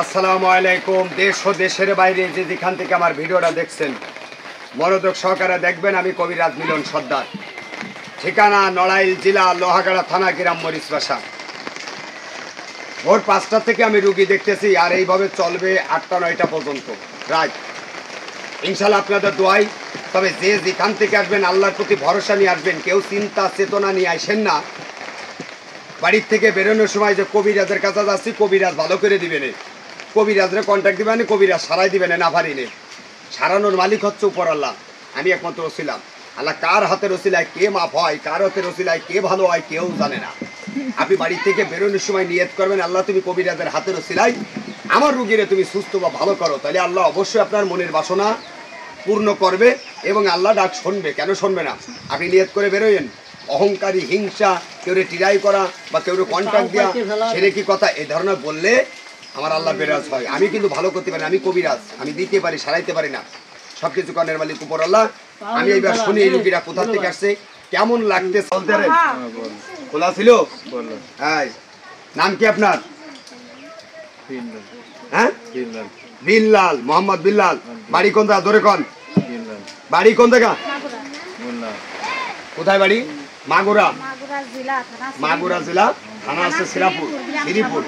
আসসালামু আলাইকুম। দেশ ও দেশের বাইরে যে যেখান থেকে আমার ভিডিওটা দেখছেন মনোযোগ সহকারে দেখবেন। আমি কবিরাজ মিলন সর্দার, ঠিকানা নড়াইল জেলা লোহাগাড়া থানা, গ্রাম মরিচবাসা। ভোর 5টা থেকে আমি রুগী দেখতেছি, আর এইভাবে চলবে 8টা-9টা পর্যন্ত রাত, ইনশাল্লাহ আপনাদের দোয়াই। তবে যে যেখান থেকে আসবেন আল্লাহর প্রতি ভরসা নিয়ে আসবেন, কেউ চিন্তা চেতনা নিয়ে আসেন না। বাড়ির থেকে বেরোনোর সময় যে কবিরাজের কাছে যাচ্ছি, কবিরাজ ভালো করে দিবেন, কবিরাজরে কন্ট্যাক্ট দিবেন, কবিরাজ সারাই দিবেন না পারিনে। সারানোর মালিক হচ্ছে উপর আল্লাহ, আমি একমাত্র ওসিলাম। আল্লাহ কার হাতের ওসিলায় কে মাফ হয়, কার হাতের ওসিলায় কে ভালো হয় কেউ জানে না। আপনি বাড়ি থেকে বেরোনোর সময় নিয়ত করবেন, আল্লাহ তুমি কবিরাজের হাতের ওসিলায় আমার রুগীরে তুমি সুস্থ বা ভালো করো, তাহলে আল্লাহ অবশ্যই আপনার মনের বাসনা পূর্ণ করবে এবং আল্লাহ ডাক শুনবে। কেন শুনবে না? আপনি নিয়ত করে বেরোয়েন। অহংকারী, হিংসা, কেউ টিরাই করা বা কেউ কন্ট্রাক্ট দেওয়া, সেটা কি কথা? এই ধরনের বললে আমার আল্লাহ বেরাজ হয়। আমি কিন্তু ভালো করতে পারি, আমি কবিরাজ, আমি দিতে পারি, সারাইতে পারি না। সবকিছু কর্ণের মালিক উপর আল্লাহ। আমি এইবার শুনি এই রুগীরা কোথা থেকে আসছে, কেমন লাগতে চলতে। খোলা ছিল? হ্যাঁ। নাম কি আপনার? হ্যাঁ, বিল্লাল, মোহাম্মদ বিল্লাল। বাড়ি কোন জায়গা? ধরে কোন বাড়ি? কোন জায়গা? কোথায় বাড়ি? মাগুরা। মাগুরা জেলা, থানা আছে শ্রীরামপুর, শ্রীপুর।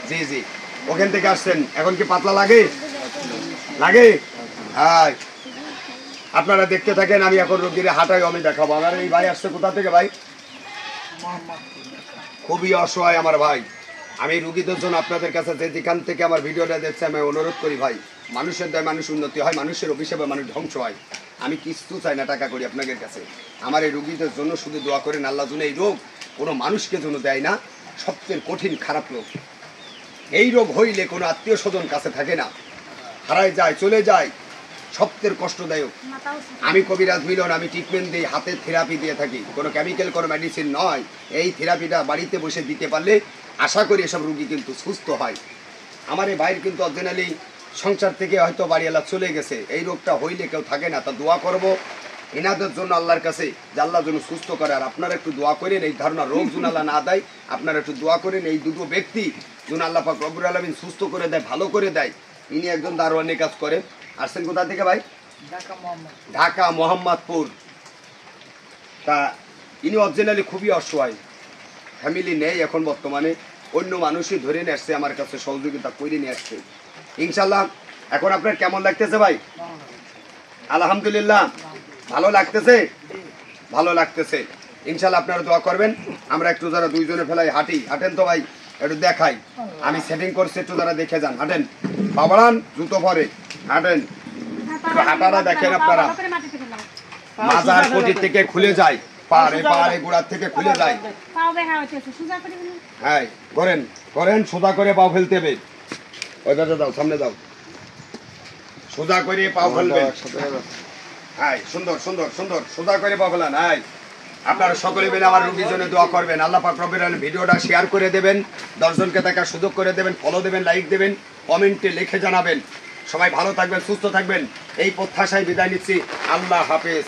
জি জি, ওখান থেকে আসছেন। এখন কি পাতলা লাগে? লাগে? হ্যাঁ, আপনারা দেখতে থাকেন। আমি এখন রোগীর হাঁটাই আমি দেখাবো। আমার এই ভাই আসছে কোথা থেকে? ভাই খুবই অসহায় আমার ভাই। আমি রুগীদের জন্য আপনাদের কাছে যে যেখান থেকে আমার ভিডিওটা দেখছে আমি অনুরোধ করি, ভাই, মানুষের দয় মানুষ উন্নতি হয়, মানুষের অভিশাপে মানুষ ধ্বংস হয়। আমি কিছু চাই না টাকা করি আপনাদের কাছে। আমার এই রুগীদের জন্য শুধু দোয়া করেন, আল্লাহ যেন এই রোগ কোনো মানুষকে যেন দেয় না। সবচেয়ে কঠিন খারাপ রোগ। এই রোগ হইলে কোনো আত্মীয় স্বজন কাছে থাকে না, হারায় যায়, চলে যায়, সবচেয়ে কষ্টদায়ক। আমি কবিরাজ মিলন, আমি ট্রিটমেন্ট দিই, হাতের থেরাপি দিয়ে থাকি, কোনো কেমিক্যাল, কোনো মেডিসিন নয়। এই থেরাপিটা বাড়িতে বসে দিতে পারলে আশা করি এসব রুগী কিন্তু সুস্থ হয়। আমার এই ভাইয়ের কিন্তু অরিজিনালি সংসার থেকে হয়তো বাড়িওয়ালা চলে গেছে। এই রোগটা হইলে কেউ থাকে না। তা দোয়া করব এনাদের জন্য আল্লাহর কাছে, যে আল্লাহ যেন সুস্থ করে। আর আপনারা একটু দোয়া করেন, এই ধারণা রোগ যেন আল্লাহ না দেয়। আপনারা একটু দোয়া করেন এই দুটো ব্যক্তি যেন আল্লাহ পাক রব্বুল আলামিন সুস্থ করে দেয়, ভালো করে দেয়। ইনি একজন দারোয়ানি কাজ করে। আসছেন কোথা থেকে ভাই? ঢাকা, মোহাম্মদপুর। তা ইনি অরিজিনালি খুবই অসহায়, ফ্যামিলি নেই এখন বর্তমানে। অন্য মানুষই ধরে নিয়ে আসছে, আমার কাছে সহযোগিতা করে নিয়ে আসছে। ইনশাল্লাহ এখন আপনার কেমন লাগতেছে ভাই? আলহামদুলিল্লাহ, ভালো লাগতেছে? ভালো লাগতেছে। ইনশাল্লাহ আপনারা দোয়া করবেন। আমরা একটু যারা দুইজনে ফেলাই হাঁটি, হাঁটেন তো ভাই, একটু দেখাই। আমি সেটিং করছি, একটু যারা দেখে যান। হাঁটেন, বাবান জুতো পরে হাঁটেন, হাঁটারা দেখেন আপনারা। মাজার কোটি থেকে খুলে যায়, পাড়ে পাড়ে গোড়ার থেকে খুলে যায়। হ্যাঁ, করেন করেন, সোজা করে পাও ফেলতে হবে। ওই পাশে দাও, সামনে দাও, সোজা করে পাও ফেলবেন। হ্যাঁ, সুন্দর সুন্দর সুন্দর, সোজা করে পাও ফেলান। হ্যাঁ, আপনারা সকলে মিলে আমার রোগীর জন্য দোয়া করবেন। আল্লাহ পাক রব্বুল আলামিন ভিডিওটা শেয়ার করে দেবেন, 10 জনকে দেখার সুযোগ করে দেবেন, ফলো দেবেন, লাইক দেবেন, কমেন্টে লিখে জানাবেন। সবাই ভালো থাকবেন, সুস্থ থাকবেন, এই প্রত্যাশায় বিদায় নিচ্ছি। আল্লাহ হাফেজ।